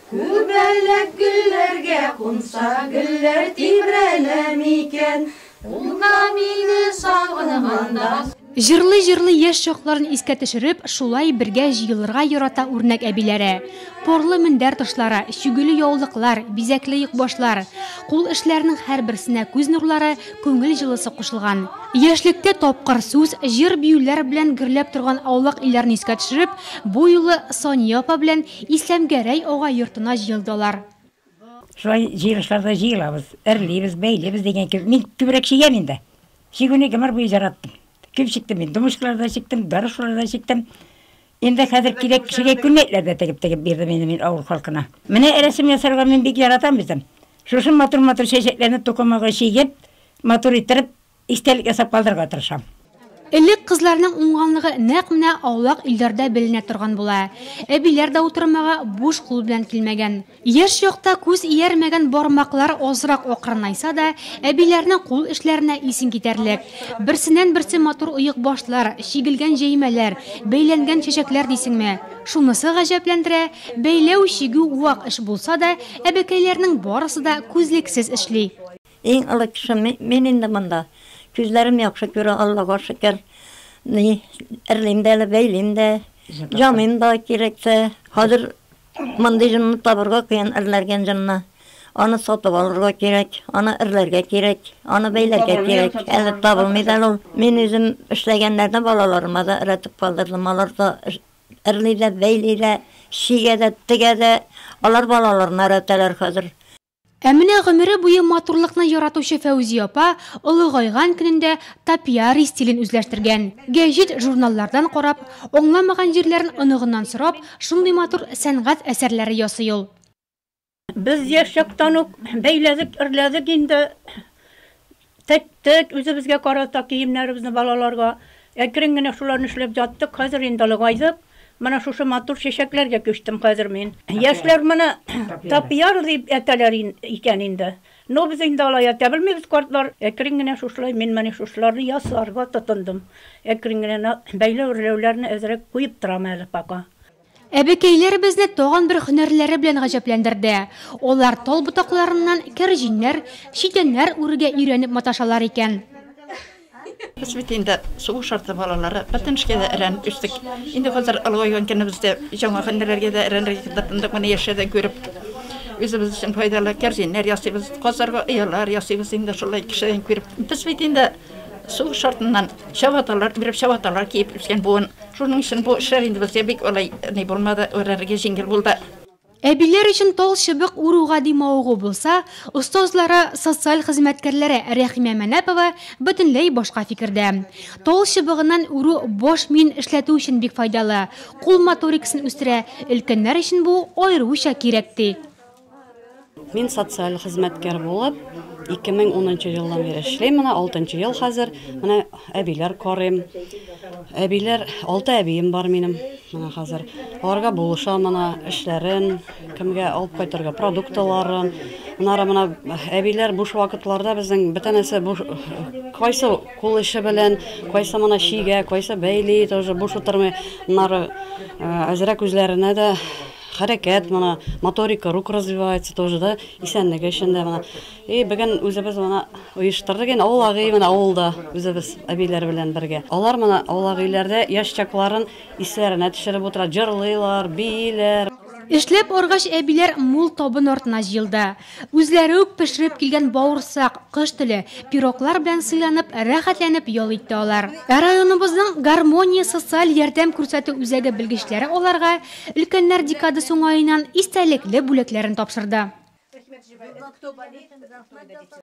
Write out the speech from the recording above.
Күбәләк гөлләргә кунса гөлләр тибрәләмикән, улда мине сагынганда. Жырлы-жырлы яшь чакларын искә төшереп, шулай бергә җыелырга ярата үрнәк әбиләре. Порлы мендәр ташлары, шүгеле яулыклар, бизәкле йөкбашлар, кул эшләренең һәрберсенә күз нурлары, күңел җылысы кушылган. Яшьлектә тапкыр сүз, җыр биюләр белән гөрләп торган аулак илләрне искә төшереп, бу юлы Сония апа белән Исләмгәрәй ага йортына җыелдылар. Шулай җыелышларда җыелабыз, әрлибез, бәйлибез дигән кебек. Мин күбрәк шигәм инде. Шигүне гомер буе жараттым. Күп чиктем, мин думышларда чиктем, дарышларда чиктем. Инде хәзер кирәк кешегә күнәкләрдә тегеп бирдем инде авыл халкына. Менә рәсем ясарга мин бик яратам бездән. Шушы матур чәчәкләрне тукымага шигеп, матур иттереп, истәлек ясап калдырырга тырышам. Элек кызларның уңганлыгы нәкъ менә аулак илләрдә беленә торган була. Әбиләр дә утырмага буш кул белән килмәгән. Яшь чакта күз иярмәгән бармаклар азрак акрынайса да, әбиләрнең кул эшләренә исен китәрлек. Берсеннән-берсе матур ыек башлар, шигелгән җәймәләр, бәйләнгән чәчәкләр дисеңме? Шунысы гаҗәпләндерә, бәйләү шигү вак эш булса да, әбекәйләрнең барысы да күзлексез эшли. Иң алык кеше мен инде монда. Күзләрем яхшы күрә, Аллага шөкер. Әрлим дә, бәйлим дә, җамым да кирәксә. Хәзер мондый җанны табырга кыен әрләргән җанны. Аны сатып алырга кирәк, аны әрләргә кирәк, аны бәйләргә кирәк. Әле табылмый да ул. Мин үзем эшләгәннәрне балаларыма да өйрәтеп калдырдым. Алар да әрли дә, бәйли дә, шигә дә, тегә дә. Алар балаларына өйрәтәләр хәзер. Әмінә гомере буе матурлыкны яратучы Фәүзия апа олыгайган көнендә топиари стилен үзләштергән. Гәҗит журналлардан карап, аңламаган җирләрен оныгыннан сорап, шундый матур сәнгать әсәрләре ясый ул. Без яшь чактан ук бәйләдек, ирләдек инде. Тәк үзебезгә карата киемнәребезне балаларга әкрен генә шуларны эшләп яттык. Хәзер инде олыгайдык. Менә шушы матур чәчәкләргә күчтем хәзер мин. Яшьләр менә топиар дип әйтәләр икән инде. Но без инде алай әйтә белмибез картлар. Әкрен генә шушылай мин менә шушларны ясарга тотындым. Әкрен генә бәйләүләрне әзрәк куеп торам әле пока. Әбекәйләребезне тагын бер һөнәрләре белән гаҗәпләндерде. Олар тал ботакларыннан кәрҗиннәр, читәннәр үргә өйрәнеп маташалар икән. Biz bitinde soğuk şartı balaları, batınışke de eren üsttük. Şimdi hazır algaygan kendimizde жаңа hünlerlerge de erenlerge de bana yaşada görüp özümüz için faydalı kerzinler yasıyız, kazarga iyalar yasıyız indi şolay kişiden görüp. Biz bitinde soğuk şartından şavatalar kiyip üsken buğun. Şunun için bu işler indi bizde bek olay ne bulmadı, öğrenirge jingil buldu. Әбиләр өчен тал чыбык уруга димаугы булса, остазлары, социаль хезмәткәрләре Рәхимә Мәнәпова бөтенләй башка фикердә. Тал чыбыгыннан уру баш мин эшләтү өчен бик файдалы. Кул моторикасын үстерә, өлкәннәр өчен бу аеруча кирәк ди. Мин социаль хезмәткәр булып, 2010 елдан бeri эшләйм, 6 ел хәзер. Менә әбиләр карыйм. Әбиләр 6 әбием бар минем. Менә хәзер аларга булышам, менә эшләрен, кемгә алып кайтырга продуктларын. Менә әбиләр буш вакытларда безнең бөтенесе буш кайсы кул эше белән, кайсы менә шигә, кайсы бәйли, тоже буш утырмый. Менә әзрәк үзләренә дә хәрәкәт, менә моторика, рук развивается тоже да, исәнлеге өчен дә менә. Бүген үзебез менә оештырдык, аулагы менә авылда үзебез әбиләр белән бергә. Алар менә аулагыларда яшь чакларын исләренә төшереп утыра, җырлыйлар, бийләр. Эшләп аргач әбиләр мул табын артына җыелды. Үзләре үк пешереп килгән бавырсак, кыш теле, пироглар белән сыйланып, рәхәтләнеп ял итте алар. Районыбызның гармония социаль ярдәм күрсәтү үзәге белгечләре аларга өлкәннәр декады соңаеннан истәлекле бүләкләрен тапшырды.